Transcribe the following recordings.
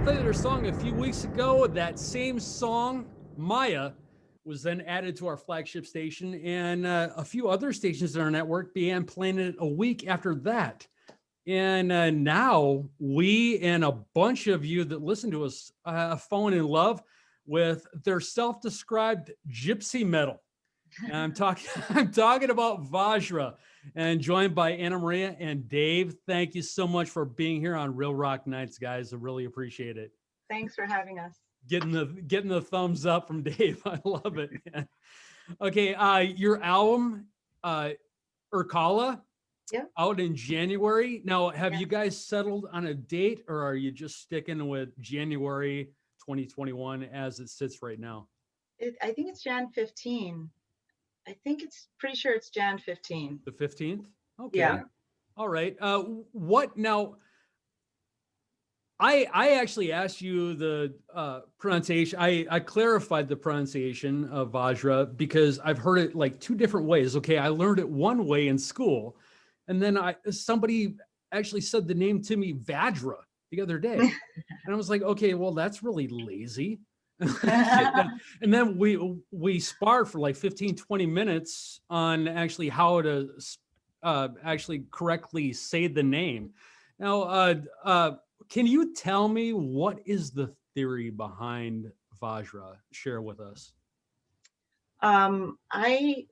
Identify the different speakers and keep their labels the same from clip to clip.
Speaker 1: played their song a few weeks ago. That same song, Maya, was then added to our flagship station, and a few other stations in our network began playing it a week after that. And now we and a bunch of you that listen to us have fallen in love with their self-described gypsy metal. And I'm talking I'm talking about Vajra, and joined by Annamaria and Dave. Thank you so much for being here on Real Rock Nights, guys. I really appreciate it.
Speaker 2: Thanks for having us.
Speaker 1: Getting the thumbs up from Dave. I love it. Okay, your album, Urkala,
Speaker 2: Yeah.
Speaker 1: out in January. Now, have you guys settled on a date, or are you just sticking with January 2021 as it sits right now?
Speaker 2: I think it's Jan 15. I think it's pretty sure it's Jan 15.
Speaker 1: The 15th? Okay.
Speaker 2: Yeah.
Speaker 1: All right. What now? I actually asked you the pronunciation. I clarified the pronunciation of Vajra because I've heard it like two different ways. Okay, I learned it one way in school, and then somebody actually said the name to me, Vajra, the other day, and I was like, okay, well, that's really lazy. And then we sparred for like 15-20 minutes on actually how to actually correctly say the name. Now, can you tell me what is the theory behind Vajra? Share with us.
Speaker 2: I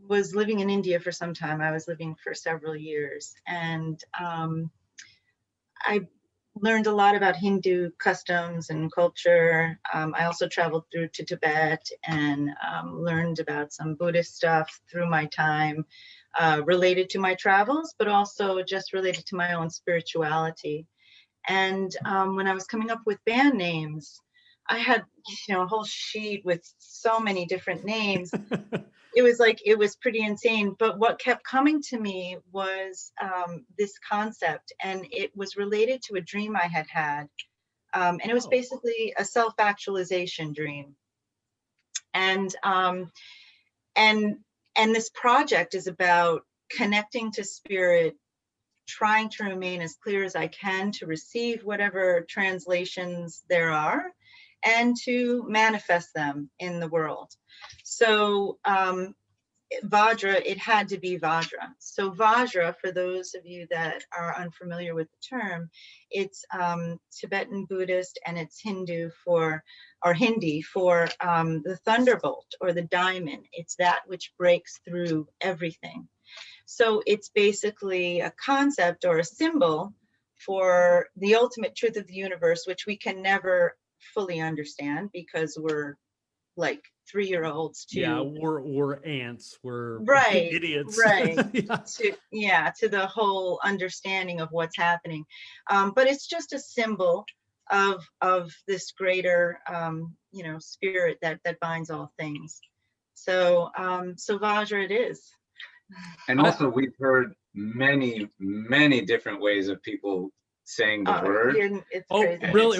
Speaker 2: was living in India for some time. I was living for several years, and I learned a lot about Hindu customs and culture. I also traveled through to Tibet and learned about some Buddhist stuff through my time, related to my travels, but also just related to my own spirituality. And when I was coming up with band names, I had, a whole sheet with so many different names. It was pretty insane. But what kept coming to me was this concept, and it was related to a dream I had had. And it was basically a self-actualization dream. And this project is about connecting to spirit, trying to remain as clear as I can to receive whatever translations there are and to manifest them in the world. So Vajra, it had to be Vajra. So Vajra, for those of you that are unfamiliar with the term, it's Tibetan Buddhist, and it's Hindi for the thunderbolt or the diamond. It's that which breaks through everything. So it's basically a concept or a symbol for the ultimate truth of the universe, which we can never fully understand because we're like 3-year-olds to
Speaker 1: we're ants, we're idiots,
Speaker 2: right? To the whole understanding of what's happening, but it's just a symbol of this greater spirit that binds all things. So Vajra it is.
Speaker 3: And also we've heard many different ways of people saying the word.
Speaker 2: It's
Speaker 1: crazy. Really?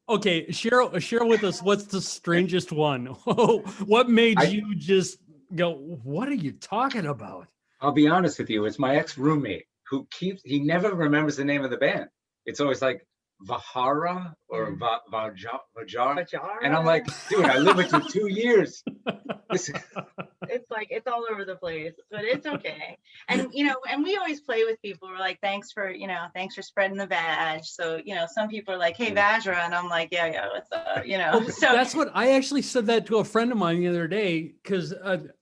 Speaker 1: Okay, share with us what's the strangest one. What made you just go, what are you talking about?
Speaker 3: I'll be honest with you, it's my ex-roommate who he never remembers the name of the band. It's always like Vajra or Vajra. And I'm like, dude, I lived with you 2 years.
Speaker 2: It's all over the place, but it's okay. And and we always play with people. We're like, thanks for spreading the vag. So some people are like, hey, Vajra, and I'm like, yeah, what's up? So
Speaker 1: that's what I actually said that to a friend of mine the other day, because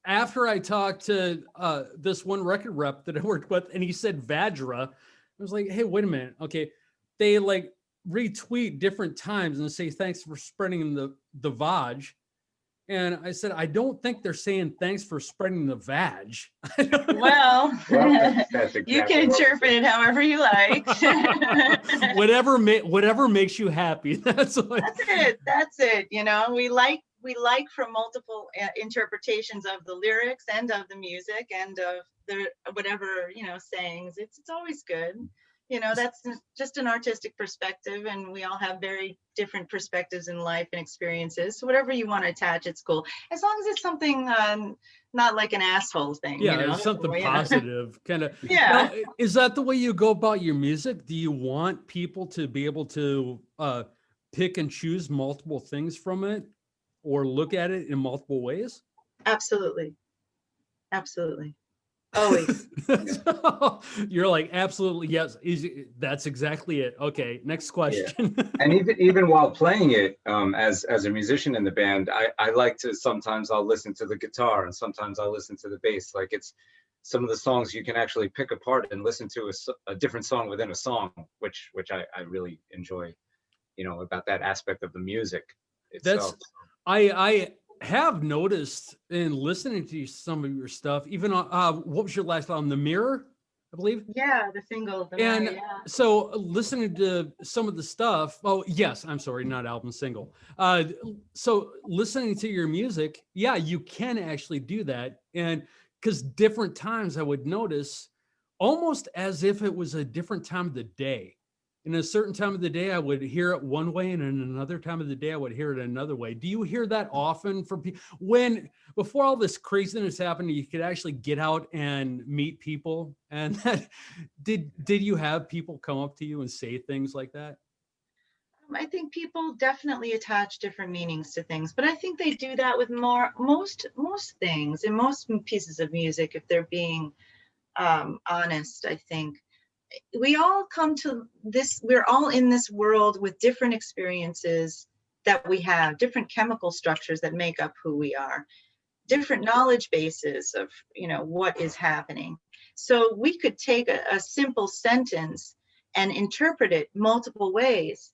Speaker 1: after I talked to this one record rep that I worked with, and he said Vajra, I was like, hey, wait a minute, okay, they like retweet different times and say thanks for spreading the vag. And I said, I don't think they're saying thanks for spreading the vag.
Speaker 2: Well, that's exactly you can interpret it however you like.
Speaker 1: whatever makes you happy. That's
Speaker 2: it. We like from multiple interpretations of the lyrics and of the music and of the whatever sayings. It's always good. That's just an artistic perspective, and we all have very different perspectives in life and experiences. So whatever you want to attach, it's cool. As long as it's something not like an asshole thing.
Speaker 1: Something positive, kind of.
Speaker 2: Yeah.
Speaker 1: Now, is that the way you go about your music? Do you want people to be able to pick and choose multiple things from it or look at it in multiple ways?
Speaker 2: Absolutely. Absolutely. Always.
Speaker 1: You're like, absolutely, yes. That's exactly it. Okay, next question.
Speaker 3: And even while playing it, as a musician in the band, I like to, sometimes I'll listen to the guitar and sometimes I'll listen to the bass. Like, it's some of the songs you can actually pick apart and listen to a different song within a song, which I really enjoy, about that aspect of the music itself.
Speaker 1: I have noticed in listening to some of your stuff, even on what was your last album, The Mirror, I believe?
Speaker 2: Yeah, the single, The
Speaker 1: And
Speaker 2: Mirror, yeah.
Speaker 1: so listening to some of the stuff, oh yes, I'm sorry, not album, single. So listening to your music, yeah, you can actually do that. And because different times I would notice almost as if it was a different time of the day. In a certain time of the day, I would hear it one way, and in another time of the day, I would hear it another way. Do you hear that often from people? When before all this craziness happened, you could actually get out and meet people, and that, did you have people come up to you and say things like that?
Speaker 2: I think people definitely attach different meanings to things, but I think they do that with most things and most pieces of music, if they're being honest. I think we all come to this, we're all in this world with different experiences that we have, different chemical structures that make up who we are, different knowledge bases of, what is happening. So we could take a simple sentence and interpret it multiple ways,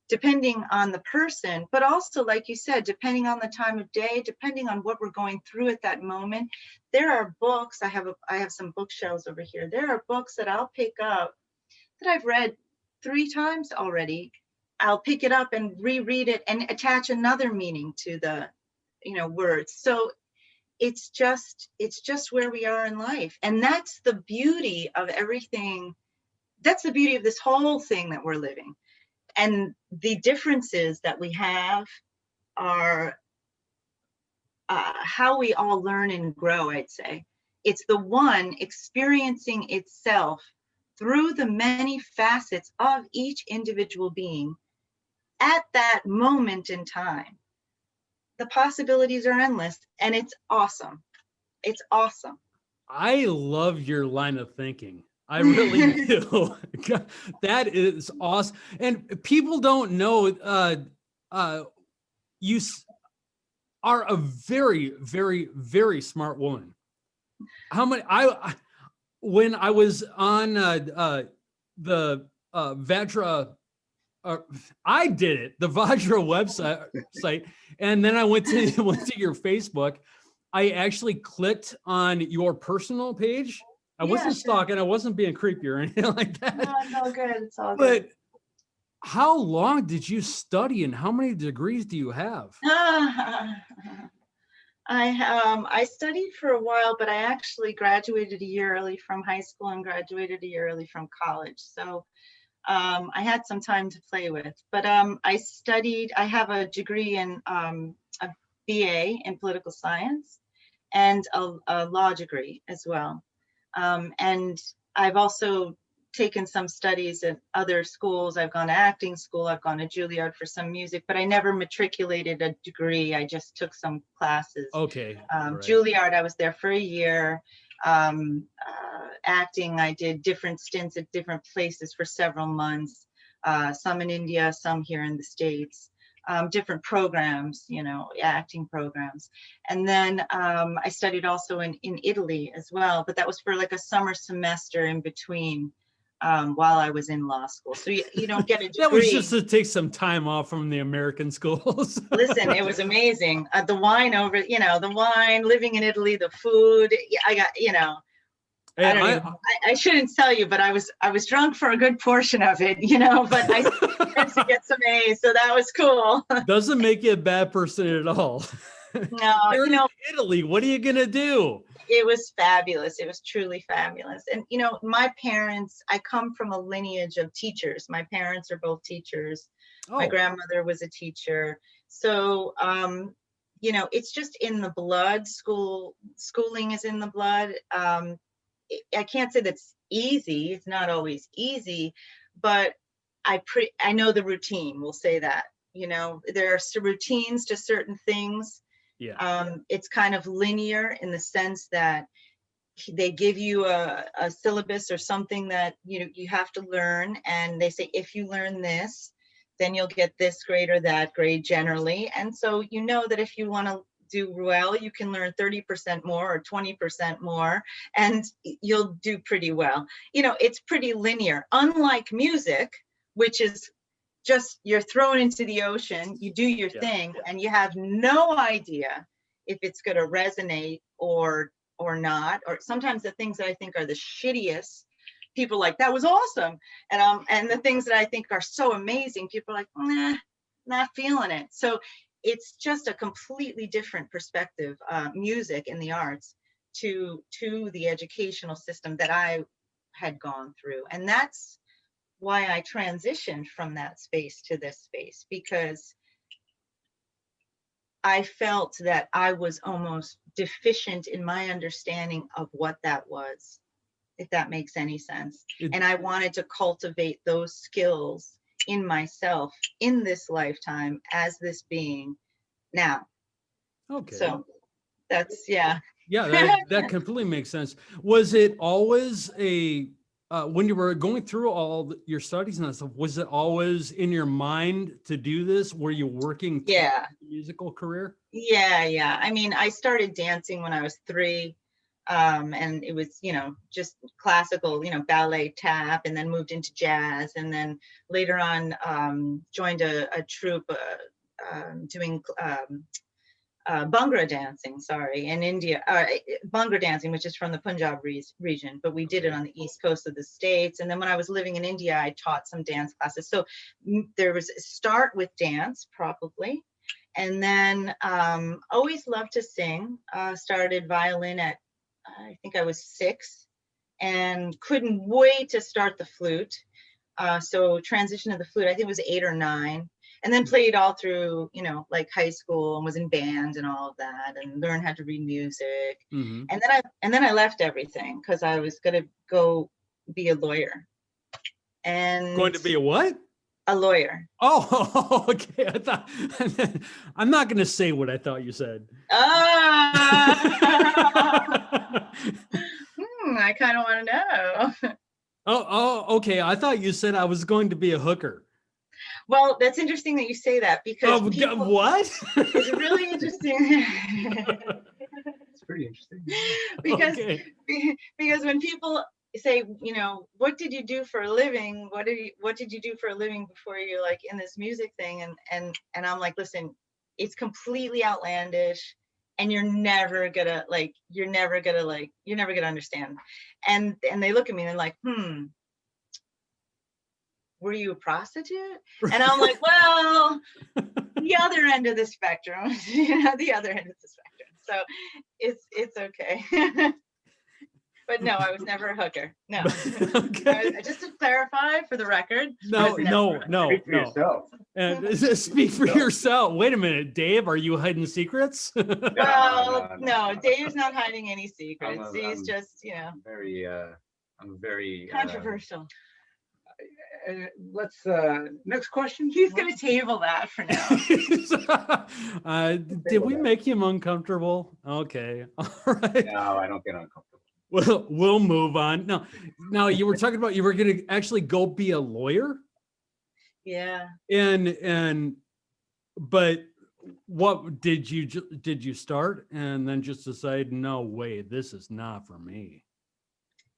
Speaker 2: depending on the person, but also, like you said, depending on the time of day, depending on what we're going through at that moment. There are books, I have some bookshelves over here. There are books that I'll pick up that I've read 3 times already. I'll pick it up and reread it and attach another meaning to the, words. So it's just where we are in life. And that's the beauty of everything. That's the beauty of this whole thing that we're living. And the differences that we have are how we all learn and grow, I'd say. It's the one experiencing itself through the many facets of each individual being at that moment in time. The possibilities are endless, and it's awesome. It's awesome.
Speaker 1: I love your line of thinking. I really do. That is awesome. And people don't know you are a very, very, very smart woman. How many when I was on the Vajra, I did it, the Vajra website, and then I went to your Facebook. I actually clicked on your personal page. I wasn't stalking. I wasn't being creepy or anything like that.
Speaker 2: No, it's all good. It's all
Speaker 1: good.
Speaker 2: But
Speaker 1: how long did you study, and how many degrees do you have?
Speaker 2: I studied for a while, but I actually graduated a year early from high school and graduated a year early from college. So I had some time to play with. But I have a degree in a BA in political science and a law degree as well. And I've also taken some studies at other schools. I've gone to acting school. I've gone to Juilliard for some music, but I never matriculated a degree. I just took some classes.
Speaker 1: Okay. Right.
Speaker 2: Juilliard, I was there for a year. Acting, I did different stints at different places for several months, some in India, some here in the States. Different programs, acting programs. And then I studied also in Italy as well, but that was for like a summer semester in between while I was in law school. So you don't get a degree.
Speaker 1: That was just to take some time off from the American schools.
Speaker 2: Listen, it was amazing. The wine the wine, living in Italy, the food, I got, I shouldn't tell you, but I was drunk for a good portion of it, but I managed to get some A's, so that was cool.
Speaker 1: Doesn't make you a bad person at all.
Speaker 2: No,
Speaker 1: Italy, what are you gonna do?
Speaker 2: It was fabulous. It was truly fabulous. And my parents, I come from a lineage of teachers. My parents are both teachers. Oh. My grandmother was a teacher. So it's just in the blood. Schooling is in the blood. I can't say that's easy. It's not always easy, but I know the routine. We'll say that. You know, there are some routines to certain things.
Speaker 1: Yeah.
Speaker 2: It's kind of linear in the sense that they give you a syllabus or something that you have to learn, and they say if you learn this, then you'll get this grade or that grade generally. And so you know that if you want to do well, you can learn 30% more or 20% more, and you'll do pretty well. You know, it's pretty linear, unlike music, which is just you're thrown into the ocean, you do your thing, and you have no idea if it's going to resonate or not. Or sometimes the things that I think are the shittiest, people are like, that was awesome. And the things that I think are so amazing, people are like, nah, not feeling it. So it's just a completely different perspective, music and the arts, to the educational system that I had gone through. And that's why I transitioned from that space to this space, because I felt that I was almost deficient in my understanding of what that was, if that makes any sense. And I wanted to cultivate those skills in myself in this lifetime as this being now.
Speaker 1: Okay.
Speaker 2: So that's, yeah.
Speaker 1: Yeah, that completely makes sense. Was it always when you were going through all your studies and that stuff, was it always in your mind to do this? Were you working towards a musical career?
Speaker 2: Yeah. I mean, I started dancing when I was 3. And it was, just classical, ballet, tap, and then moved into jazz. And then later on, joined a troupe doing Bhangra dancing, in India, Bhangra dancing, which is from the Punjab region, but we did it on the East Coast of the States. And then when I was living in India, I taught some dance classes. So there was a start with dance, probably. And then always loved to sing, started violin at, I think I was 6, and couldn't wait to start the flute. So transition to the flute, I think it was 8 or 9. And then played all through, like high school, and was in band and all of that, and learned how to read music.
Speaker 1: Mm-hmm.
Speaker 2: And then I left everything because I was going to go be a lawyer. And
Speaker 1: going to be a what?
Speaker 2: A lawyer.
Speaker 1: Oh, okay. I thought I'm not going to say what I thought you said.
Speaker 2: I kind of want to know.
Speaker 1: Oh, okay. I thought you said I was going to be a hooker.
Speaker 2: Well, that's interesting that you say that, because
Speaker 1: what?
Speaker 2: It's really interesting.
Speaker 3: It's pretty interesting.
Speaker 2: Because when people say, what did you do for a living? What did you do for a living before you're like in this music thing? And I'm like, listen, it's completely outlandish, and you're never gonna understand. And they look at me and they're like, were you a prostitute? And I'm like, well, the other end of the spectrum, the other end of the spectrum. So it's okay. But no, I was never a hooker. No. Okay. Just to clarify for the record.
Speaker 1: No.
Speaker 3: Speak for yourself.
Speaker 1: Speak for yourself. Wait a minute, Dave, are you hiding secrets?
Speaker 2: Well, no, Dave's not hiding any secrets. He's just,
Speaker 3: I'm very
Speaker 2: controversial.
Speaker 3: Let's next question.
Speaker 2: He's gonna table that for now.
Speaker 1: Did we make him uncomfortable? Okay. All right.
Speaker 3: No, I don't get uncomfortable.
Speaker 1: Well, we'll move on. Now you were talking about you were going to actually go be a lawyer.
Speaker 2: Yeah.
Speaker 1: But what did you start and then just decide, no way, this is not for me?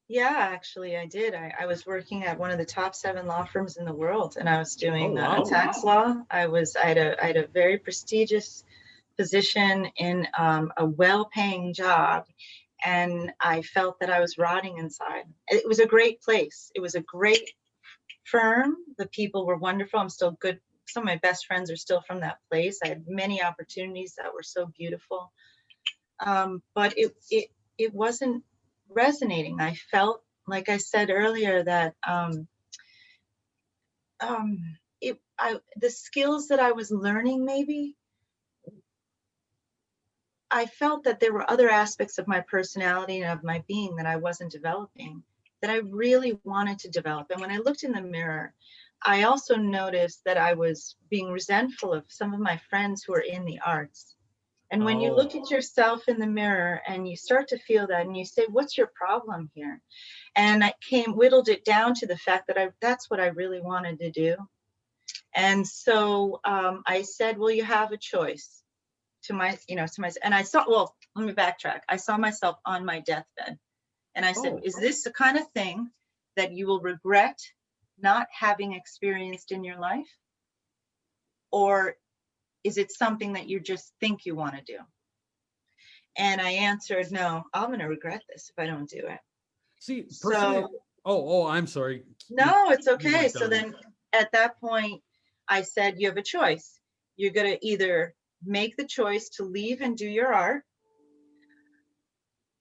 Speaker 2: Yeah, actually I did. I was working at one of the top 7 law firms in the world, and I was doing tax law. I had a very prestigious position in a well-paying job. And I felt that I was rotting inside. It was a great place. It was a great firm. The people were wonderful. I'm still good. Some of my best friends are still from that place. I had many opportunities that were so beautiful. But it wasn't resonating. I felt, like I said earlier, that the skills that I was learning, maybe, I felt that there were other aspects of my personality and of my being that I wasn't developing, that I really wanted to develop. And when I looked in the mirror, I also noticed that I was being resentful of some of my friends who are in the arts. And when you look at yourself in the mirror and you start to feel that and you say, what's your problem here? And I whittled it down to the fact that that's what I really wanted to do. And so I said, well, you have a choice to my, and I saw, well, let me backtrack. I saw myself on my deathbed and I said, is this the kind of thing that you will regret not having experienced in your life? Or is it something that you just think you want to do? And I answered, no, I'm going to regret this if I don't do it.
Speaker 1: See, personally, I'm sorry.
Speaker 2: No, it's okay. So then at that point, I said, you have a choice. You're going to either make the choice to leave and do your art,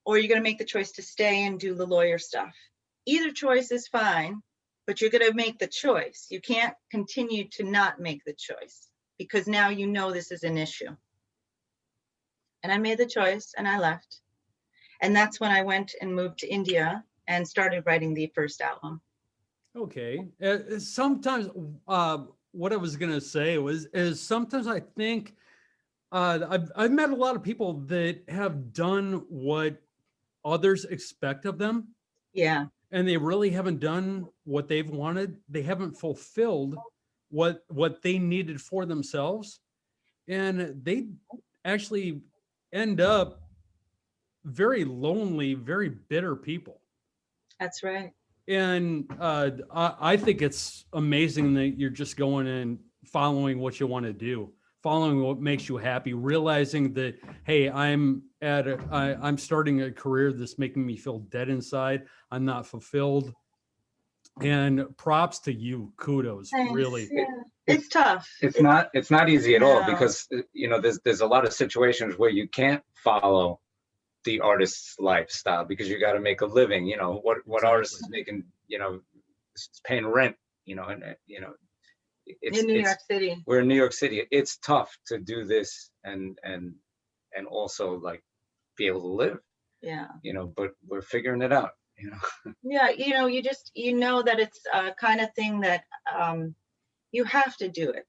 Speaker 2: or you're going to make the choice to stay and do the lawyer stuff. Either choice is fine, but you're going to make the choice. You can't continue to not make the choice because now you know this is an issue. And I made the choice and I left. And that's when I went and moved to India and started writing the first album.
Speaker 1: Okay. Sometimes what I was going to say is sometimes I think I've met a lot of people that have done what others expect of them.
Speaker 2: Yeah.
Speaker 1: And they really haven't done what they've wanted. They haven't fulfilled what they needed for themselves. And they actually end up very lonely, very bitter people.
Speaker 2: That's right.
Speaker 1: And I think it's amazing that you're just going and following what you want to do, following what makes you happy, realizing that, hey, I'm starting a career that's making me feel dead inside. I'm not fulfilled. And props to you. Kudos.
Speaker 2: Thanks.
Speaker 1: Really.
Speaker 2: Yeah. It's tough.
Speaker 3: It's not easy at all because, there's a lot of situations where you can't follow the artist's lifestyle because you got to make a living. What
Speaker 1: Exactly.
Speaker 3: artist is making, paying rent, it's
Speaker 2: in New York City.
Speaker 3: We're in New York City. It's tough to do this and also like be able to live.
Speaker 2: Yeah.
Speaker 3: But we're figuring it out.
Speaker 2: Yeah, you just that it's a kind of thing that you have to do it.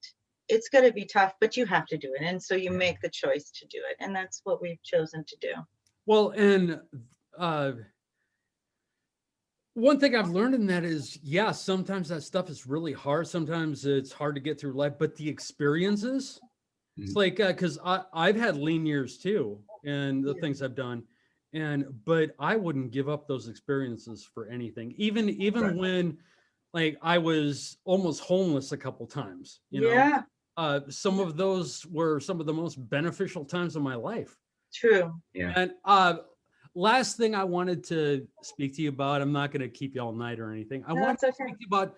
Speaker 2: It's going to be tough, but you have to do it, and so you make the choice to do it, and that's what we've chosen to do.
Speaker 1: Well, and one thing I've learned in that is, yeah, sometimes that stuff is really hard. Sometimes it's hard to get through life, but the experiences, it's like, because I've had lean years too, and the things I've done, but I wouldn't give up those experiences for anything. Even right. When, like, I was almost homeless a couple times,
Speaker 2: Yeah.
Speaker 1: Some of those were some of the most beneficial times of my life.
Speaker 2: True.
Speaker 3: Yeah.
Speaker 1: And last thing I wanted to speak to you about, I'm not going to keep you all night or anything. I want to speak to you about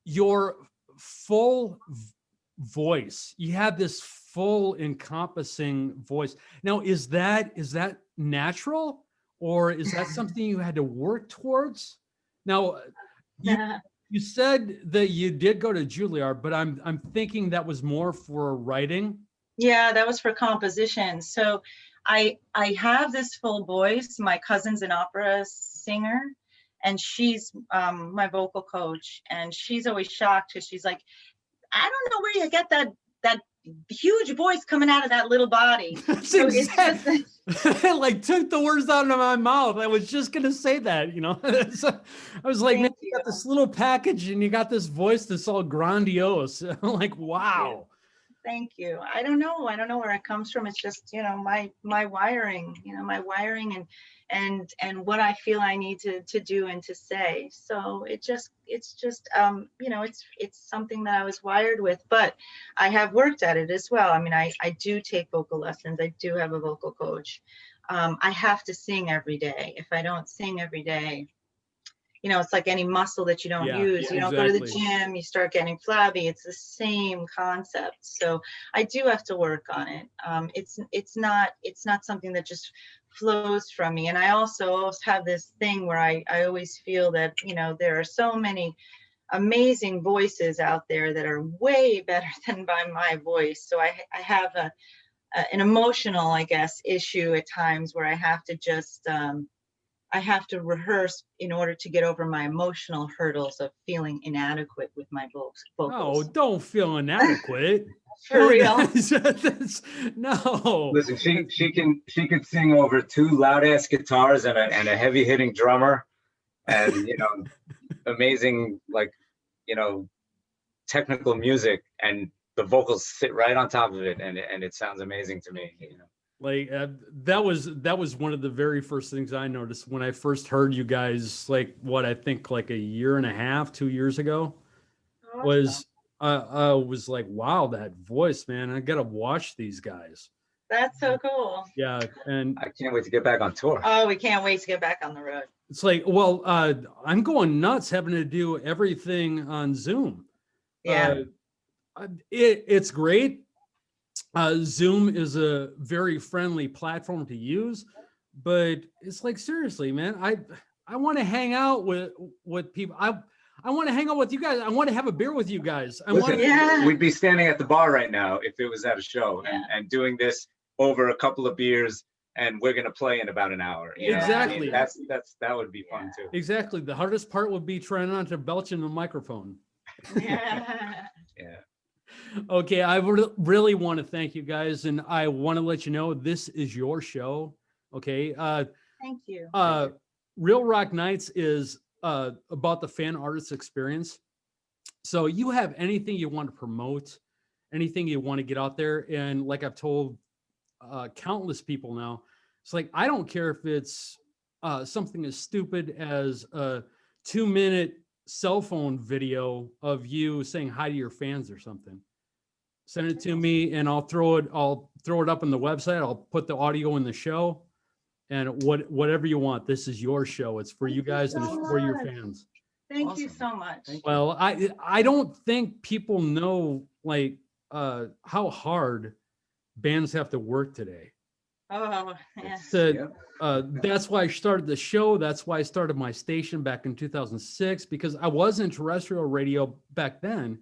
Speaker 1: your full voice. You have this full encompassing voice. Now, is that natural, or is that something you had to work towards? Now, you said that you did go to Juilliard, but I'm thinking that was more for writing.
Speaker 2: Yeah, that was for composition. So I have this full voice. My cousin's an opera singer, and she's my vocal coach, and she's always shocked because she's like, I don't know where you get that huge voice coming out of that little body. So it's just
Speaker 1: like took the words out of my mouth. I was just gonna say that, So I was like, man, you got this little package and you got this voice that's all grandiose. I'm like, wow.
Speaker 2: Thank you. I don't know where it comes from. It's just, my wiring, and what I feel I need to do and to say. So it's just, it's something that I was wired with, but I have worked at it as well. I mean, I do take vocal lessons. I do have a vocal coach. I have to sing every day. If I don't sing every day, it's like any muscle that you don't use. You don't go to the gym, you start getting flabby. It's the same concept. So I do have to work on it. It's not something that just flows from me. And I also have this thing where I always feel that, there are so many amazing voices out there that are way better than by my voice. So I have an emotional, I guess, issue at times where I have to just, I have to rehearse in order to get over my emotional hurdles of feeling inadequate with my
Speaker 1: No,
Speaker 2: vocals.
Speaker 1: don't feel inadequate.
Speaker 2: For
Speaker 1: No,
Speaker 2: real.
Speaker 1: no.
Speaker 3: Listen, she can sing over two loud ass guitars and a heavy hitting drummer, and amazing, like, technical music, and the vocals sit right on top of it, and it sounds amazing to me.
Speaker 1: Like that was one of the very first things I noticed when I first heard you guys, like what I think like a year and a half, 2 years ago, was I was like, wow, that voice, man, I gotta watch these guys.
Speaker 2: That's so cool.
Speaker 1: Yeah, and
Speaker 3: I can't wait to get back on tour.
Speaker 2: Oh, we can't wait to get back on the road.
Speaker 1: it's like, well, I'm going nuts having to do everything on Zoom.
Speaker 2: Yeah.
Speaker 1: It's great. Zoom is a very friendly platform to use, but it's like, seriously, man, I want to hang out with people. I want to hang out with you guys. I want to have a beer with you guys.
Speaker 3: Listen, we'd be standing at the bar right now if it was at a show, and doing this over a couple of beers, and we're gonna play in about an hour.
Speaker 1: Exactly.
Speaker 3: I mean, that would be fun too.
Speaker 1: Exactly. The hardest part would be trying not to belch in the microphone.
Speaker 2: Yeah.
Speaker 3: Yeah.
Speaker 1: Okay, I really want to thank you guys, and I want to let you know this is your show. Okay.
Speaker 2: Thank you.
Speaker 1: Real Rock Nights is about the fan artist experience. So you have anything you want to promote, anything you want to get out there, and like I've told countless people now, it's like, I don't care if it's something as stupid as a 2-minute cell phone video of you saying hi to your fans or something. Send it to me and I'll throw it up on the website. I'll put the audio in the show, and whatever you want. This is your show. It's for you guys and it's for your fans.
Speaker 2: Thank you so much.
Speaker 1: Well, I don't think people know like how hard bands have to work today.
Speaker 2: Oh, yeah.
Speaker 1: That's why I started the show. That's why I started my station back in 2006, because I was in terrestrial radio back then.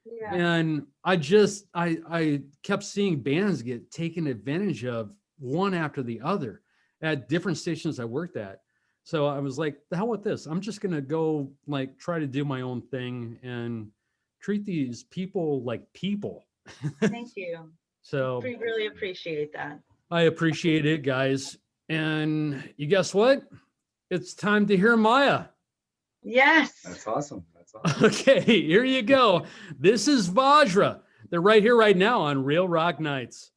Speaker 2: Yeah.
Speaker 1: And I kept seeing bands get taken advantage of one after the other at different stations I worked at. So I was like, the hell with this. I'm just going to go like try to do my own thing and treat these people like people.
Speaker 2: Thank you.
Speaker 1: So
Speaker 2: We really appreciate that.
Speaker 1: I appreciate it, guys. And you guess what? It's time to hear Maya.
Speaker 2: Yes.
Speaker 3: That's awesome. That's awesome.
Speaker 1: Okay, here you go. This is Vajra. They're right here, right now on Real Rock Nights.